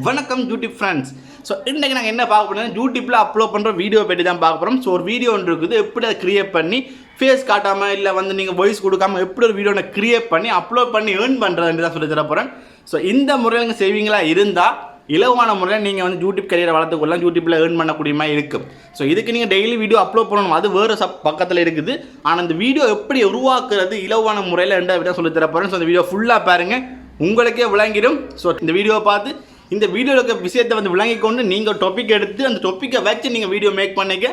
வணக்கம் YouTube friends. So இன்றைக்கி நாங்கள் என்ன பார்க்க போகிறோம், யூடியூப்பில் அப்லோட் பண்ணுற வீடியோ பற்றி தான் பார்க்க போகிறோம். ஸோ ஒரு வீடியோ ஒன்று இருக்குது, எப்படி அதை க்ரியேட் பண்ணி ஃபேஸ் காட்டாமல் இல்லை நீங்கள் வாய்ஸ் கொடுக்காமல் எப்படி ஒரு வீடியோ க்ரியேட் பண்ணி அப்லோட் பண்ணி ஏர்ன் பண்ணுறதுன்னு தான் சொல்லி தர போகிறேன். ஸோ இந்த முறையில் நீங்கள் செய்வீங்களா இருந்தால் இலவான முறையில் நீங்கள் யூடியூப் கரியரை வளர்த்துக்கொள்ளலாம், யூடியூப்பில் ஏர்ன் பண்ணக்கூடிய மாதிரி இருக்கும். ஸோ இதுக்கு நீங்கள் டெய்லி வீடியோ அப்லோட் பண்ணணும், அது வேறு பக்கத்தில் இருக்குது. ஆனால் இந்த வீடியோ எப்படி உருவாக்குறது இலவான முறையில் விட சொல்லி தர போகிறேன். ஸோ இந்த வீடியோ ஃபுல்லாக பாருங்கள், உங்களுக்கே விளங்கிடும். ஸோ இந்த வீடியோவை பார்த்து இந்த வீடியோவில் இருக்க விஷயத்தை விளங்கி கொண்டு நீங்கள் டாபிக் எடுத்து அந்த டாப்பிக்கை வச்சு நீங்கள் வீடியோ மேக் பண்ணிக்க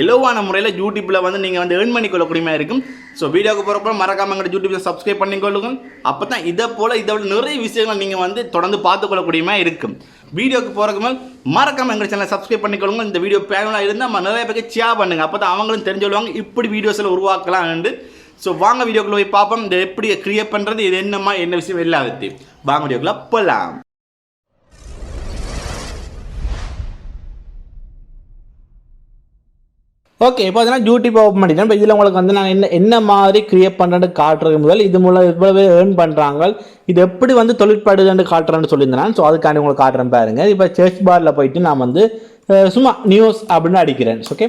இலவான முறையில் யூடியூப்பில் நீங்கள் ஏர்ன் பண்ணிக்கொள்ளக்கூடியமாக இருக்கும். ஸோ வீடியோக்கு போகிறப்ப மறக்காமல் எங்கள் யூடியூப்பில் சப்ஸ்கிரைப் பண்ணிக்கொள்ளுங்கள். அப்போ தான் இதை போல் இதை விட நிறைய விஷயங்கள் நீங்கள் தொடர்ந்து பார்த்துக்கொள்ளக்கூடியமாக இருக்கும். வீடியோக்கு போகிறதுக்கு மேல் மறக்காமல் எங்கள் சேனலை சப்ஸ்கிரைப் பண்ணிக்கொள்ளுங்க. இந்த வீடியோ பேனலாக இருந்தால் நிறைய பேருக்கு ஷேர் பண்ணுங்கள், அப்போ தான் அவங்களும் தெரிஞ்சுள்ளுவாங்க இப்படி வீடியோஸில் உருவாக்கலாம்னு. ஸோ வாங்க வீடியோக்குள்ளே போய் பார்ப்போம், இந்த எப்படி க்ரியேட் பண்ணுறது, இது என்ன விஷயம் எல்லாத்தையும் வாங்க வீடியோக்குள்ளே போகலாம். ஓகே, இப்போ பார்த்தீங்கன்னா யூடியூப் ஓப்பன் பண்ணிட்டேன். இப்போ இதில் உங்களுக்கு நான் என்ன மாதிரி க்ரியேட் பண்ணுறது காட்டுறது முதல் இது மூலம் இவ்வளவு ஏர்ன் பண்ணுறாங்க, இது எப்படி தொழிற்படுதுன்னு காட்டுறேன்னு சொல்லியிருந்தேன். ஸோ அதுக்காண்டி உங்களுக்கு காட்டுறேன் பாருங்கள். இப்போ சர்ச் பாரில் போயிட்டு நான் சும்மா நியூஸ் அப்படின்னு அடிக்கிறேன். ஓகே,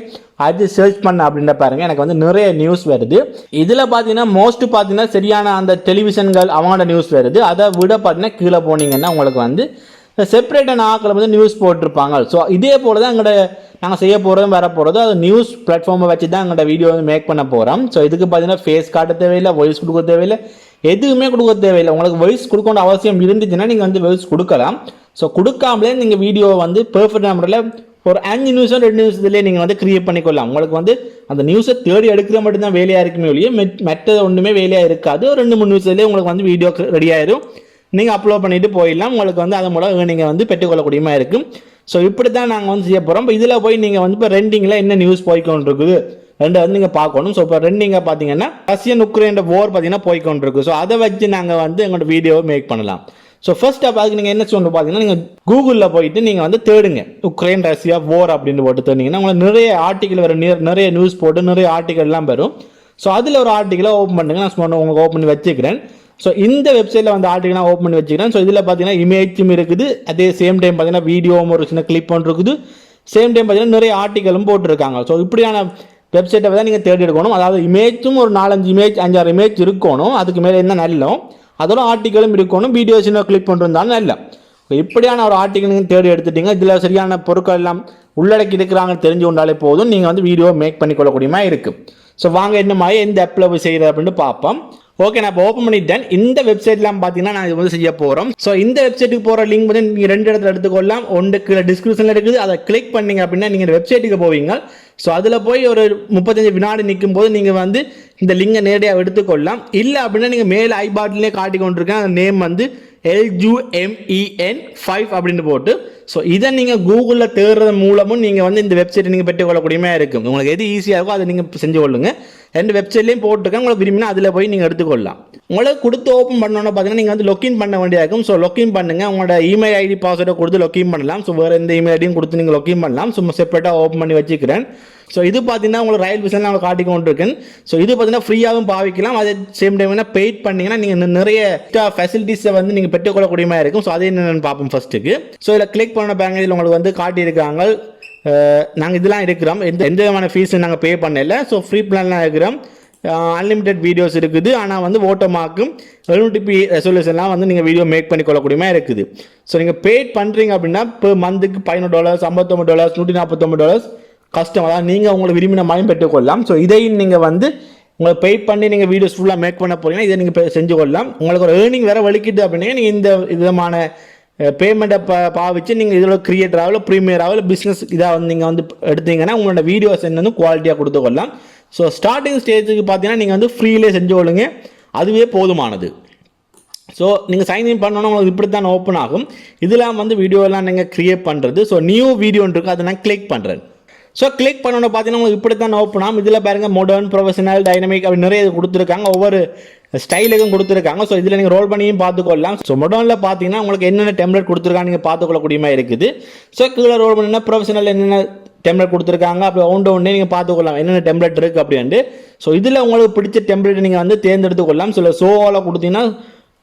அது சர்ச் பண்ண அப்படின்ற பாருங்கள், எனக்கு நிறைய நியூஸ் வருது. இதில் பார்த்தீங்கன்னா மோஸ்ட் பார்த்தீங்கன்னா சரியான அந்த டெலிவிஷன்கள் அவங்களோட நியூஸ் வருது. அதை விட பார்த்தீங்கன்னா கீழே போனீங்கன்னா உங்களுக்கு செப்பரேட்டான ஆக்கள் நியூஸ் போட்டிருப்பாங்க. ஸோ இதே போல் தான் நாங்கள் செய்ய போகிறதும் வர போகிறதும் அது நியூஸ் பிளாட்ஃபார்மை வச்சு தான் எங்களோட வீடியோ மேக் பண்ண போகிறோம். ஸோ இதுக்கு பார்த்தீங்கன்னா ஃபேஸ் காட்ட தேவையில்லை, வாய்ஸ் கொடுக்க தேவையில்லை, எதுவுமே கொடுக்க தேவையில்லை. உங்களுக்கு வாய்ஸ் கொடுக்கணும் அவசியம் இருந்துச்சுன்னா நீங்கள் வாய்ஸ் கொடுக்கலாம். ஸோ கொடுக்காமலே நீங்கள் வீடியோ பெர்ஃபெக்டான முறையில் ஒரு 5 நிமிஷம் 2 நிமிஷத்துலேயே நீங்கள் க்ரியேட் பண்ணிக்கொள்ளலாம். உங்களுக்கு அந்த நியூஸை தேடி எடுக்கிற மட்டும்தான் வேலையாக இருக்குமே ஒழிய மற்ற ஒன்றுமே வேலையாக இருக்காது. ஒரு 2-3 நிமிஷத்துலேயே உங்களுக்கு வீடியோ ரெடி ஆயிடும், நீங்கள் அப்லோட் பண்ணிட்டு போயிடலாம். உங்களுக்கு அது மூலம் நீங்கள் பெற்றுக்கொள்ளக்கூடியமாக இருக்கும். ஸோ இப்படி தான் நாங்கள் செய்ய போகிறோம். இப்போ இதில் போய் நீங்கள் இப்போ ரெண்டிங்கில் என்ன நியூஸ் போய்க்கொண்டிருக்குது ரெண்டு நீங்கள் பார்க்கணும். ஸோ இப்போ ரெண்டிங்கை பார்த்தீங்கன்னா ரஷ்யன் உக்ரைன் வார் பார்த்தீங்கன்னா போய்க்கொண்டிருக்கு. ஸோ அதை வச்சு நாங்கள் எங்களோட வீடியோவை மேக் பண்ணலாம். ஸோ ஃபர்ஸ்ட் அதுக்கு நீங்கள் என்ன சொல்லணும் பார்த்தீங்கன்னா, நீங்கள் கூகுளில் போயிட்டு நீங்கள் தேடுங்க உக்ரைன் ரஷ்யா வார் அப்படின்னு போட்டு தேடிங்கன்னா உங்களுக்கு நிறைய ஆர்டிக்கல் வரும், நிறைய நியூஸ் போட்டு நிறைய ஆர்டிக்கல்லாம் வரும். ஸோ அதில் ஒரு ஆர்டிக்கலை ஓப்பன் பண்ணுங்க, நான் உங்களுக்கு ஓப்பன் பண்ணி வச்சுக்கிறேன். ஸோ இந்த வெப்சைட்டில் ஆர்டிக்கல் ஓப்பன் பண்ணி வச்சுக்கிறேன். ஸோ இதில் பார்த்தீங்கன்னா இமேஜும் இருக்குது, அதே சேம் டைம் பார்த்தீங்கன்னா வீடியோவும் ஒரு சின்ன கிளிப் ஒன்று இருக்குது, சேம் டைம் பார்த்தீங்கன்னா நிறைய ஆர்டிக்கலும் போட்டுருக்காங்க. ஸோ இப்படியான வெப்சைட்டை தான் நீங்கள் தேடி எடுக்கணும். அதாவது இமேஜும் ஒரு 4-5 இமேஜ் 5-6 இமேஜ் இருக்கணும், அதுக்கு மேலே என்ன நல்ல அதோட ஆர்டிக்கலும் இருக்கணும், வீடியோ சின்ன கிளிக் பண்ணிருந்தாலும் நல்ல. இப்படியான ஒரு ஆர்டிக்கல் நீங்கள் தேடி எடுத்துட்டீங்க, இதில் சரியான பொருட்கள் எல்லாம் உள்ளடக்கி இருக்கிறாங்கன்னு தெரிஞ்சு கொண்டாலே போதும், நீங்கள் வீடியோ மேக் பண்ணிக்கொள்ளக்கூடியமா இருக்குது. ஸோ வாங்க என்ன மாதிரி எந்த ஆப்பில் போய் செய்கிறது அப்படின்னு பார்ப்போம். ஓகே, நான் இப்போ ஓப்பன் பண்ணிட்டேன். இந்த வெப்சைட்லாம் பார்த்தீங்கன்னா நான் இது செய்ய போகிறோம். ஸோ இந்த வெப்சைட்டுக்கு போகிற லிங்க் நீங்கள் 2 இடத்துல எடுத்துக்கொள்ளலாம். ஒன்று டிஸ்கிரிப்ஷனில் இருக்குது, அதை கிளிக் பண்ணிங்க அப்படின்னா நீங்கள் வெப்சைட்டுக்கு போவீங்க. ஸோ அதில் போய் ஒரு 35 வினாடி நிற்கும் போது நீங்கள் இந்த லிங்கை நேரடியாக எடுத்துக்கொள்ளலாம். இல்லை அப்படின்னா நீங்கள் மேலே ஐபாட்டிலே காட்டி கொண்டிருக்கேன், அந்த நேம் LUMEN5 அப்படின்னு போட்டு. ஸோ இதை நீங்கள் கூகுளில் தேடுறது மூலமும் நீங்கள் இந்த வெப்சைட்டை நீங்கள் பெற்றுக்கொள்ளக்கூடியமாக இருக்கும். உங்களுக்கு எது ஈஸியாக இருக்கோ அதை நீங்கள் செஞ்சு கொள்ளுங்கள். 2 வெப்சைட்லையும் போட்டுருக்கேன், உங்களுக்கு விரும்பினா அதில் போய் நீங்கள் எடுத்துக்கொள்ளலாம். உங்களுக்கு கொடுத்து ஓப்பன் பண்ணோன்னு பார்த்தீங்கன்னா நீங்கள் லொக்கின் பண்ண வேண்டியதாக இருக்கும். ஸோ லொக்கின் பண்ணுங்கள், உங்களோட இமெயில் ஐடி பாஸ்வேர்டை கொடுத்து லொக்கின் பண்ணலாம். ஸோ வேறு எந்த இமெயில் ஐடியும் கொடுத்து நீங்கள் லொக்கின் பண்ணலாம். சும்மா செப்பரேட்டாக ஓப்பன் பண்ணி வச்சுக்கிறேன். ஸோ இது பார்த்தீங்கன்னா உங்களுக்கு ரயில் விஷயம் நான் காட்டி கொண்டிருக்கேன். ஸோ இது பார்த்தீங்கன்னா ஃப்ரீயாகவும் பாவிக்கலாம், அதே சேம் டைம் பெய்ட் பண்ணிங்கன்னா நீங்கள் நிறைய ஃபெசிலிட்டிஸை நீங்கள் பெற்றுக்கொள்ளக்கூடியமாக இருக்கும். ஸோ அதே என்னென்னு பார்ப்போம் ஃபர்ஸ்ட்டுக்கு. ஸோ இதில் கிளிக் பண்ண பாருங்க, இதில் உங்களுக்கு காட்டியிருக்காங்க. நாங்கள் இதெல்லாம் இருக்கிறோம், எந்த விதமான ஃபீஸும் நாங்கள் பே பண்ணல. ஸோ ஃப்ரீ பிளான்லாம் இருக்கிறோம், அன்லிமிட்டெட் வீடியோஸ் இருக்குது. ஆனால் ஓட்டோமாக்கும் 720p ரெசல்யூஷன்லாம் நீங்கள் வீடியோ மேக் பண்ணிக்கொள்ளக்கூடியமா இருக்குது. ஸோ நீங்கள் பெய்ட் பண்ணுறீங்க அப்படின்னா இப்போ மந்த்துக்கு $59, $59, $149 கஸ்டம், அதாவது நீங்கள் உங்களை விரும்பின மாதிரி பெற்றுக்கொள்ளலாம். ஸோ இதையும் நீங்கள் உங்களை பெய்ட் பண்ணி நீங்கள் வீடியோஸ் ஃபுல்லாக மேக் பண்ண போகிறீங்கன்னா இதை நீங்கள் செஞ்சு கொள்ளலாம். உங்களுக்கு ஒரு ஏர்னிங் வேறு வலிக்கிட்டு அப்படின்னா நீங்கள் இந்த விதமான பேமெண்ட்டை பாவிச்சு நீங்கள் இதில் கிரியேட்டராகல ப்ரீமியராகல பிஸ்னஸ் இதாக நீங்கள் எடுத்தீங்கன்னா உங்களோட வீடியோஸ் குவாலிட்டியாக கொடுத்துக்கொள்ளலாம். ஸோ ஸ்டார்டிங் ஸ்டேஜுக்கு பார்த்தீங்கன்னா நீங்கள் ஃப்ரீலே செஞ்சு கொள்ளுங்க, அதுவே போதுமானது. ஸோ நீங்கள் சைன்இன் பண்ணோன்னா உங்களுக்கு இப்படி தான் ஓப்பன் ஆகும். இதெல்லாம் வீடியோலாம் நீங்கள் க்ரியேட் பண்ணுறது. ஸோ நியூ வீடியோன்னு இருக்குது, அதை நான் கிளிக் பண்ணுறேன். ஸோ கிளிக் பண்ணோன்னு பார்த்தீங்கன்னா உங்களுக்கு இப்படி தான் ஓப்பன் ஆகும். இதில் பாருங்கள் மாடர்ன், ப்ரொஃபஷனல், டைனமிக் அப்படி நிறைய கொடுத்துருக்காங்க, ஒவ்வொரு ஸ்டைலுக்கும் கொடுத்துருக்காங்க. ஸோ இதில் நீங்கள் ரோல் பண்ணியும் பார்த்துக்கொள்ளலாம். ஸோ மாடர்னில் பார்த்தீங்கன்னா உங்களுக்கு என்னென்ன டெம்ப்ளேட் கொடுத்துருக்காங்க நீங்கள் பார்த்துக்கொள்ளக்கூடியமாக இருக்குது. ஸோ கீழே ரோல் பண்ணினா ப்ரொஃபஷனல் என்னென்ன டெம்ப்ளேட் கொடுத்துருக்காங்க, அப்படி ஒன்றே நீங்கள் பார்த்துக்கொள்ளலாம் என்னென்ன டெம்ப்ளேட் இருக்குது அப்படின்ட்டு. ஸோ இதில் உங்களுக்கு பிடிச்ச டெம்ப்ளேட் நீங்கள் தேர்ந்தெடுத்துக்கொள்ளலாம். சில ஷோவில் கொடுத்தீங்கன்னா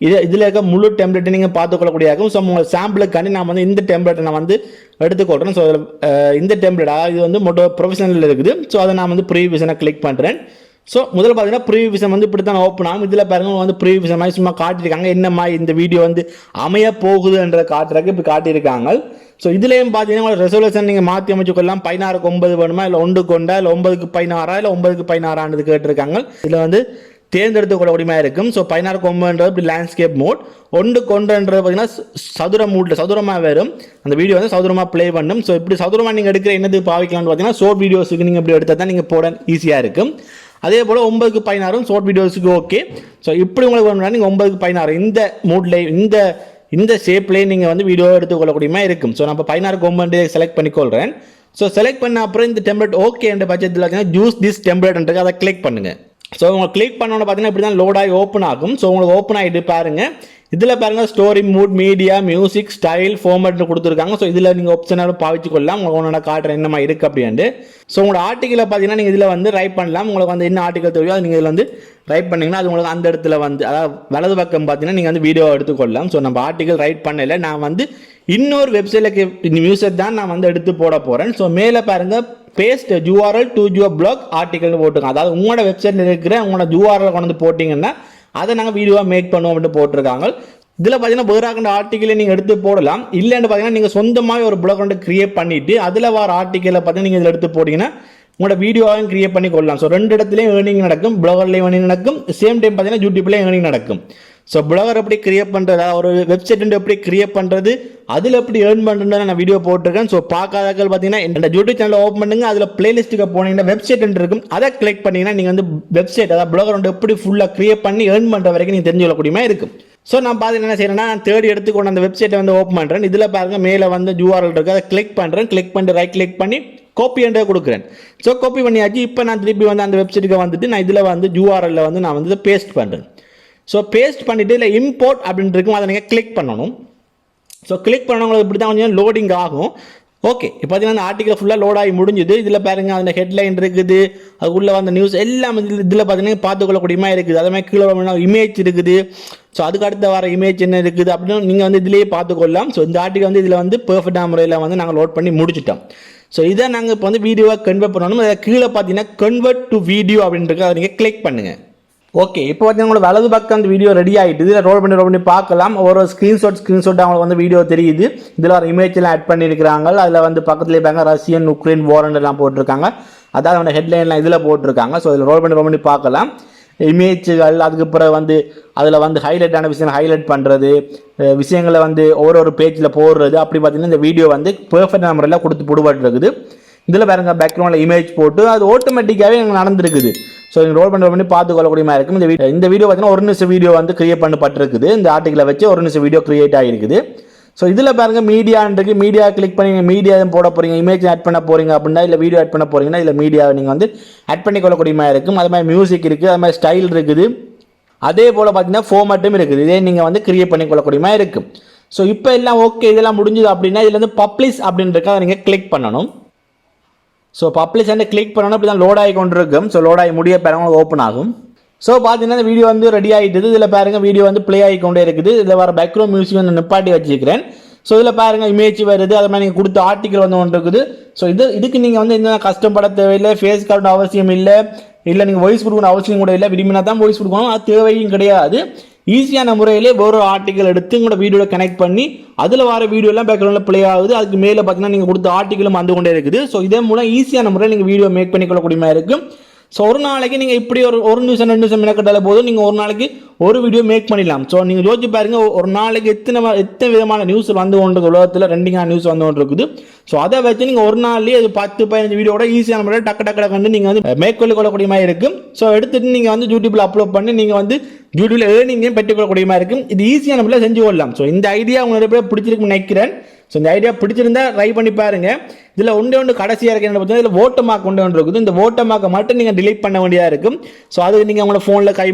இதில் இருக்க முழு டெம்ப்ளேட்டை நீங்கள் பார்த்துக்கொள்ளக்கூடிய இருக்கும். ஸோ உங்கள் சாம்பிளுக்காண்டி நான் வந்து இந்த டெம்ப்ளேட்டை நான் வந்து எடுத்துக்கொள்கிறேன். ஸோ இந்த டெம்ப்ளேட் இது வந்து ப்ரொஃபஷனல் இருக்குது. ஸோ அதை நான் வந்து ப்ரீவியூஷனை கிளிக் பண்ணுறேன். ஸோ முதல்ல பார்த்தீங்கன்னா ப்ரீவியூஷன் வந்து இப்படி தான் ஓப்பன் ஆகும். இதில் பாருங்கள் வந்து ப்ரீவியூஷன் மாதிரி சும்மா காட்டியிருக்காங்க, என்ன மாதிரி இந்த வீடியோ வந்து அமைய போகுதுன்ற காட்டுறதுக்கு இப்போ காட்டியிருக்காங்க. ஸோ இதுலேயும் பார்த்தீங்கன்னா ரெசல்யூஷன் நீங்கள் மாற்றி அமைச்சுக்கொள்ளலாம். 16க்கு 9 வேணுமா, இல்லை 1 கொண்டா, இல்லை 9க்கு 16 இல்லை 9க்கு 16 கேட்டிருக்காங்க. இதில் வந்து தேர்ந்தெடுத்து கொள்ளக்கூடியமாக இருக்கும். ஸோ 16க்கு 9ன்றது இப்படி லேண்ட்ஸ்கேப் மோட், 1 கொண்டன்றது பார்த்தீங்கன்னா சதுர மூட்டில் சதுரமாக வரும். அந்த வீடியோ வந்து சதுரமாக ப்ளே பண்ணும். ஸோ இப்படி சதுரமாக நீங்கள் எடுக்கிற என்னது பாவிக்கலாம்னு பார்த்தீங்கன்னா ஷார்ட் வீடியோஸுக்கு நீங்கள் இப்படி எடுத்தால் தான் நீங்கள் போட ஈஸியாக இருக்கும். அதே போல் 9க்கு 16 ஷார்ட் வீடியோஸுக்கு ஓகே. ஸோ இப்படி உங்களுக்கு வேணும்னா நீங்கள் 9க்கு 16 இந்த மூட்ல இந்த ஷேப்லேயே நீங்கள் வந்து வீடியோ எடுத்துக்கொள்ளக்கூடியமா இருக்கும். ஸோ நம்ம 16க்கு 9 செலக்ட் பண்ணிக்கொள்கிறேன். ஸோ செலக்ட் பண்ண அப்புறம் இந்த டெம்ப்ளேட் ஓகே என்ற பட்சத்தில் பார்த்தீங்கன்னா ஜூஸ் திஸ் டெம்ப்ளேட்ன்றது அதை கிளிக் பண்ணுங்கள். ஸோ உங்களுக்கு கிளிக் பண்ணோன்னு பார்த்தீங்கன்னா இப்படி தான் லோட் ஆகி ஓப்பன் ஆகும். ஸோ உங்களுக்கு ஓப்பன் ஆகிட்டு பாருங்கள், இதில் பாருங்கள் story, mood, media, music, style, ஃபார்மேட்னு கொடுத்துருக்காங்க. ஸோ இதில் நீங்கள் ஆப்ஷனாலும் பாவிச்சு கொள்ளலாம். உங்களுக்கு ஒன்றா காட்டுற என்னமா இருக்குது அப்படின்ட்டு. ஸோ உங்களோட ஆர்டிக்கலை பார்த்தீங்கன்னா நீங்கள் இதில் வந்து ரைட் பண்ணலாம். உங்களுக்கு வந்து என்ன ஆர்டிக்கல் தேவையோ அது நீங்கள் இதில் வந்து ரைட் பண்ணிங்கன்னா அது உங்களுக்கு அந்த இடத்துல வந்து அதாவது வலது பக்கம் பார்த்தீங்கன்னா நீங்கள் வந்து வீடியோ எடுத்துக்கொள்ளலாம். ஸோ நம்ம ஆர்டிக்கல் ரைட் பண்ணல, நான் வந்து இன்னொரு வெப்சைட்டில் மியூசிக் தான் நான் வந்து எடுத்து போட போகிறேன். ஸோ மேலே பாருங்கள் paste URL to your blog ஆர்டிக்கல்னு போட்டுருக்கோம். அதாவது உங்களோட வெப்சைட்டில் இருக்கிற உங்களோட URL கொண்டு வந்து போட்டிங்கன்னா அதை நாங்கள் வீடியோவாக மேக் பண்ணுவோம் அப்படின்னு போட்டிருக்காங்க. இதில் பார்த்தீங்கன்னா வேறாக ஆர்டிக்கலை நீங்கள் எடுத்து போடலாம். இல்லைன்னு பார்த்தீங்கன்னா நீங்கள் சொந்தமாக ஒரு blog கொண்டு கிரியேட் பண்ணிவிட்டு அதில் வர ஆர்டிக்கலை பார்த்தீங்கன்னா நீங்கள் இதில் எடுத்து போட்டிங்கன்னா உங்களோட வீடியோவையும் கிரியேட் பண்ணி கொள்ளலாம். ஸோ 2 இடத்துலையும் ஏர்னிங் நடக்கும், பிளாகர்லையும் ஏர்னிங் நடக்கும், சேம் டைம் பார்த்தீங்கன்னா யூடியூப்லேயும் ஏர்னிங் நடக்கும். ஸோ பிளாகர் எப்படி கிரியேட் பண்ணுறது, ஒரு வெப்சைட் எப்படி கிரியேட் பண்ணுறது, அதில் எப்படி ஏர்ன் பண்ணுறது நான் வீடியோ போட்டிருக்கேன். ஸோ பார்க்காதவர்கள் பார்த்தீங்கன்னா இந்த யூடியூப் சேனலை ஓப்பன் பண்ணுங்க, அதில் பிளேலிஸ்ட்டுக்கு போனீங்கன்னா வெப்சைட் இருக்கும், அதை கிளிக் பண்ணிங்கன்னா நீங்கள் வந்து வெப்சைட் அதாவது பிளாகர் எப்படி ஃபுல்லாக கிரியேட் பண்ணி ஏர்ன் பண்ணுற வரைக்கும் நீங்கள் தெரிஞ்சு கொள்ளக்கூடியமா இருக்கும். ஸோ நான் பார்த்தீங்கன்னா என்ன செய்யறேன்னா நான் தேடி எடுத்துக்கொண்டு அந்த வெப்சைட்டை வந்து ஓப்பன் பண்ணுறேன். இதில் பாருங்கள் மேலே வந்து URL இருக்குது, அதை கிளிக் பண்ணுறேன். கிளிக் பண்ணி ரைட் கிளிக் பண்ணி காப்பி என்ற கொடுக்குறேன். ஸோ காப்பி பண்ணியாச்சு. இப்போ நான் திருப்பி வந்து அந்த வெப்சைட்டுக்கு வந்துட்டு நான் இதில் வந்து URL வந்து நான் வந்து பேஸ்ட் பண்ணுறேன். ஸோ பேஸ்ட் பண்ணிவிட்டு இல்லை இம்போர்ட் அப்படின்னு இருக்கும், அதை நீங்கள் கிளிக் பண்ணணும். ஸோ கிளிக் பண்ணவங்களுக்கு இப்படி தான் கொஞ்சம் லோடிங் ஆகும். ஓகே, இப்போ பார்த்தீங்கன்னா அந்த ஆர்டிக்கல் ஃபுல்லாக லோட் ஆகி முடிஞ்சுது. இதில் பாருங்க அந்த ஹெட்லைன் இருக்குது, அதுக்குள்ளே வந்த நியூஸ் எல்லாம் இதில் பார்த்தீங்கன்னா பார்த்துக்கொள்ளக்கூடியமா இருக்குது. அதே மாதிரி கீழே இமேஜ் இருக்குது. ஸோ அதுக்கு அடுத்த வர இமேஜ் என்ன இருக்குது அப்படின்னு நீங்கள் வந்து இதிலேயே பார்த்துக்கொள்ளலாம். ஸோ இந்த ஆர்டிக்கல் வந்து இதில் வந்து பெர்ஃபெக்டான முறையில் வந்து நாங்கள் லோட் பண்ணி முடிச்சிட்டோம். ஸோ இதை நாங்கள் இப்போ வந்து வீடியோவாக கன்வெர்ட் பண்ணணும். அதை கீழே பார்த்தீங்கன்னா கன்வெர்ட் டு வீடியோ அப்படின்றது அதை நீங்கள் கிளிக் பண்ணுங்கள். ஓகே, இப்போ பார்த்தீங்கன்னா உங்களுக்கு வலது பக்கம் அந்த வீடியோ ரெடி ஆகிட்டு இதில் ரோல் பண்ணி பார்க்கலாம். ஒரு ஸ்க்ரீன்ஷாட் அவங்களுக்கு வந்து வீடியோ தெரியுது. இதில் ஒரு இமேஜ் எல்லாம் ஆட் பண்ணியிருக்கிறாங்க. அதில் வந்து பக்கத்துலேயே பாருங்க ரஷ்யன் உக்ரைன் வார்ன்னு எல்லாம் போட்டிருக்காங்க. அதாவது அவங்க ஹெட்லைன்லாம் இதில் போட்டிருக்காங்க. ஸோ இதில் ரோல் பண்ணி பார்க்கலாம். இமேஜுகள், அதுக்கப்புறம் வந்து அதில் வந்து ஹைலைட்டான விஷயம் ஹைலைட் பண்ணுறது, விஷயங்களை வந்து ஒரு பேஜில் போடுறது, அப்படி பார்த்தீங்கன்னா இந்த வீடியோ வந்து பெர்ஃபெக்டான முறையில் கொடுத்து போடுபட்டுருக்குது. இதில் பாருங்க பேக்ரவுண்டில் இமேஜ் போட்டு அது ஆட்டோமேட்டிக்காகவே எங்களுக்கு நடந்துருக்குது. ஸோ நீங்கள் ரோல் பண்ணி பார்த்து கொள்ளக்கூடியமா இருக்கும். இந்த வீடியோ பார்த்தீங்கன்னா 1 நிமிஷம் வீடியோ வந்து கிரியேட் பண்ணப்பட்டிருக்குது. இந்த ஆர்டிக்கலை வச்சு 1 நிமிஷம் வீடியோ கிரியேட் ஆகிருக்குது. ஸோ இதில் பாருங்க மீடியான்றது, மீடியா கிளிக் பண்ணி மீடியா போட போகிறீங்க, இமேஜ் ஆட் பண்ண போகிறீங்க அப்படின்னா, இல்லை வீடியோ ஆட் பண்ண போகிறீங்கன்னா இதில் மீடியாவை நீங்கள் வந்து ஆட் பண்ணி கொள்ளக்கூடியமா இருக்கும். அது மாதிரி மியூசிக் இருக்குது, அது மாதிரி ஸ்டைல் இருக்குது, அதே போல் பார்த்தீங்கன்னா ஃபார்மேட்டும் இருக்குது. இதே நீங்கள் வந்து கிரியேட் பண்ணி கொள்ளக்கூடியமா இருக்கும். ஸோ இப்போ எல்லாம் ஓகே, இதெல்லாம் முடிஞ்சுது அப்படின்னா இதில் வந்து பப்ளிஷ் அப்படின்றத அதை நீங்கள் கிளிக் பண்ணணும். ஸோ பப்ளிஷ் வந்து கிளிக் பண்ணணும். அப்படி தான் லோட் ஆகி கொண்டு இருக்கும். ஸோ லோட் ஆகி முடிய பாருங்க ஓப்பன் ஆகும். ஸோ பார்த்தீங்கன்னா இந்த வீடியோ வந்து ரெடி ஆகிட்டுது. இதில் பாருங்கள் வீடியோ வந்து ப்ளே ஆகி கொண்டே இருக்குது. இதில் வர பேக்ரவுண்ட் மியூசிக் வந்து நிப்பாட்டி வச்சுக்கிறேன். ஸோ இதில் பாருங்கள் இமேஜ் வருது, அது மாதிரி நீங்கள் கொடுத்த ஆர்டிக்கல் வந்து ஒன்று இருக்குது. ஸோ இதுக்கு நீங்கள் வந்து எந்த கஷ்டப்பட தேவையில்லை, ஃபேஸ் கார்டு அவசியம் இல்லை, நீங்கள் வாய்ஸ் கொடுக்கணும் அவசியம் கூட இல்லை. விரும்பினா தான் வாய்ஸ் கொடுக்கணும், அது தேவையும் கிடையாது. ஈஸியான முறையிலே ஒரு ஆர்டிக்கல் எடுத்து உங்களோட வீடியோவில் கனெக்ட் பண்ணி அதில் வர வீடியோலாம் பேக்ரவுண்டில் ப்ளே ஆகுது. அதுக்கு மேலே பார்த்தீங்கன்னா நீங்கள் கொடுத்த ஆர்டிக்கலும் வந்து கொண்டே இருக்குது. ஸோ இதே மூலம் ஈஸியான முறையில் நீங்கள் வீடியோ மேக் பண்ணிக்கொள்ளக்கூடியமா இருக்கும். ஸோ ஒரு நாளைக்கு நீங்கள் இப்படி ஒரு நிமிஷம் 2 நிமிஷம் மெனக்கட்டால போதும், நீங்கள் ஒரு நாளைக்கு ஒரு வீடியோ மேக் பண்ணிடலாம். ஸோ நீங்கள் யோசிச்சு பாருங்க, ஒரு நாளைக்கு எத்தனை விதமான நியூஸ் வந்து கொண்டு உலகத்தில் ரெண்டிங்கான நியூஸ் வந்து கொண்டு இருக்குது. ஸோ அதை வச்சு நீங்கள் ஒரு நாள்லேயே அது 10-15 வீடியோட ஈஸியான முறையில் டக்கு கண்டு நீங்கள் வந்து மேக் கொள்ளக்கூடிய மாதிரி இருக்கும். ஸோ எடுத்துட்டு நீங்கள் வந்து யூடியூப்ல அப்லோட் பண்ணி நீங்கள் வந்து யூடியூப்ல ஏர்னிங்கையும் பெற்றுக்கொள்ளக்கூடிய மாதிரி இருக்கும். இது ஈஸியான முறையில் செஞ்சு கொள்ளலாம். ஸோ இந்த ஐடியா உங்களுக்கு பிடிச்சிருக்குன்னு நினைக்கிறேன். ஸோ இந்த ஐடியா பிடிச்சிருந்தா ட்ரை பண்ணி பாருங்க. இதில் ஒன்று கடைசியாக இருக்கு என்ன பார்த்தீங்கன்னா, இதில் ஓட்ட மார்க் ஒன்று இருக்குது. இந்த ஓட்ட மார்க்கை மட்டும் நீங்கள் டிலீட் பண்ண வேண்டியதாக இருக்கும். ஸோ அது நீங்கள் உங்களோட ஃபோனில் கை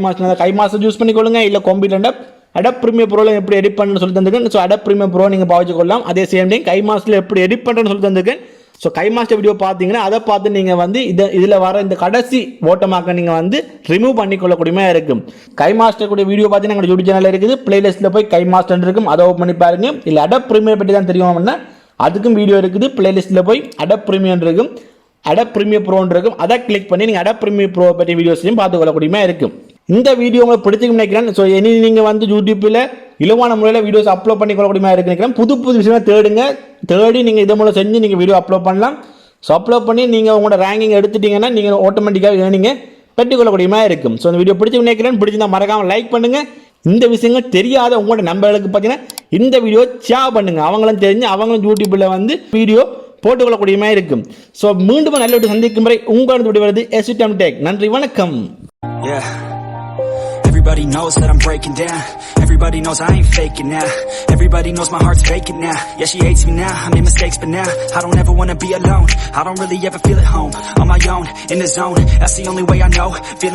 மாஸ்டர் யூஸ் பண்ணிக்கொள்ளுங்க, இல்லை கம்ப்யூட்டர் அடாப் ப்ரீமியர் ப்ரோவில் எப்படி எடிட் பண்ணுன்னு சொல்லி தந்துருக்கேன். ஸோ அடாப் ப்ரீமியர் ப்ரோ நீங்கள் பாவிச்சு கொள்ளலாம். அதே சேம் டைம் கை மாஸ்டரில் எப்படி எடிட் பண்ணுறேன்னு சொல்லி தந்துருக்கேன். ஸோ கை மாஸ்டர் வீடியோ பார்த்தீங்கன்னா அதை பார்த்து நீங்கள் வந்து இதில் வர இந்த கடைசி ஓட்டமாக்க நீங்கள் வந்து ரிமூவ் பண்ணிக்கொள்ளக்கூடியமா இருக்கும். கை மாஸ்டர் கூடிய வீடியோ பார்த்தீங்கன்னா எங்கள் யூடியூப் சேனலில் இருக்குது. பிளேலிஸ்ட்டில் போய் கை மாஸ்டர் இருக்கும், அதை ஓப்பன் பண்ணி பாருங்க. இல்லை அடப் ப்ரீமியர் பற்றி தான் தெரியும்னா அதுக்கும் வீடியோ இருக்குது. பிளேலிஸ்ட்டில் போய் அடப் ப்ரீமியர் இருக்கும், அடப் ப்ரீமியர் ப்ரோன்னு இருக்கும். அதை கிளிக் பண்ணி நீங்கள் அடப் ப்ரீமியர் ப்ரோ பற்றி வீடியோஸையும் பார்த்துக்கொள்ளக்கூடியமா இருக்கும். இந்த வீடியோ உங்களுக்கு பிடிச்சிருக்கும் நினைக்கிறேன். ஸோ இனி நீங்கள் வந்து யூடியூப்பில் இலவான முறையில் வீடியோஸ் அப்லோட் பண்ணிக்கொள்ளக்கூடியமா இருக்கு நினைக்கிறேன். புது புது விஷயமாக தேடி நீங்கள் இதை மூலம் செஞ்சு நீங்கள் வீடியோ அப்லோட் பண்ணலாம். ஸோ அப்லோட் பண்ணி நீங்கள் உங்களோட ரேங்கிங் எடுத்துட்டீங்கன்னா நீங்கள் ஆட்டோமேட்டிக்காக நீங்கள் பெற்றுக்கொள்ளக்கூடியமா இருக்கும். ஸோ இந்த வீடியோ பிடிச்சி நினைக்கிறேன். பிடிச்சிருந்தா மறக்காமல் லைக் பண்ணுங்கள். இந்த விஷயங்கள் தெரியாத உங்களோட நம்பர்களுக்கு பார்த்தீங்கன்னா இந்த வீடியோ ஷேர் பண்ணுங்கள். அவங்களும் தெரிஞ்சு அவங்களும் யூடியூப்பில் வந்து வீடியோ போட்டுக்கொள்ளக்கூடியமா இருக்கும். ஸோ மீண்டும் நல்ல வீடியோ சந்திக்கும் வரை உங்களோட வீடியோ வருது SVTM Tech. நன்றி, வணக்கம். Everybody knows that I'm breaking down. Everybody knows I ain't faking now. Everybody knows my heart's faking now. Yeah, she hates me now, I made mistakes but now I don't ever wanna be alone. I don't really ever feel at home. On my own, in the zone, that's the only way I know. Feeling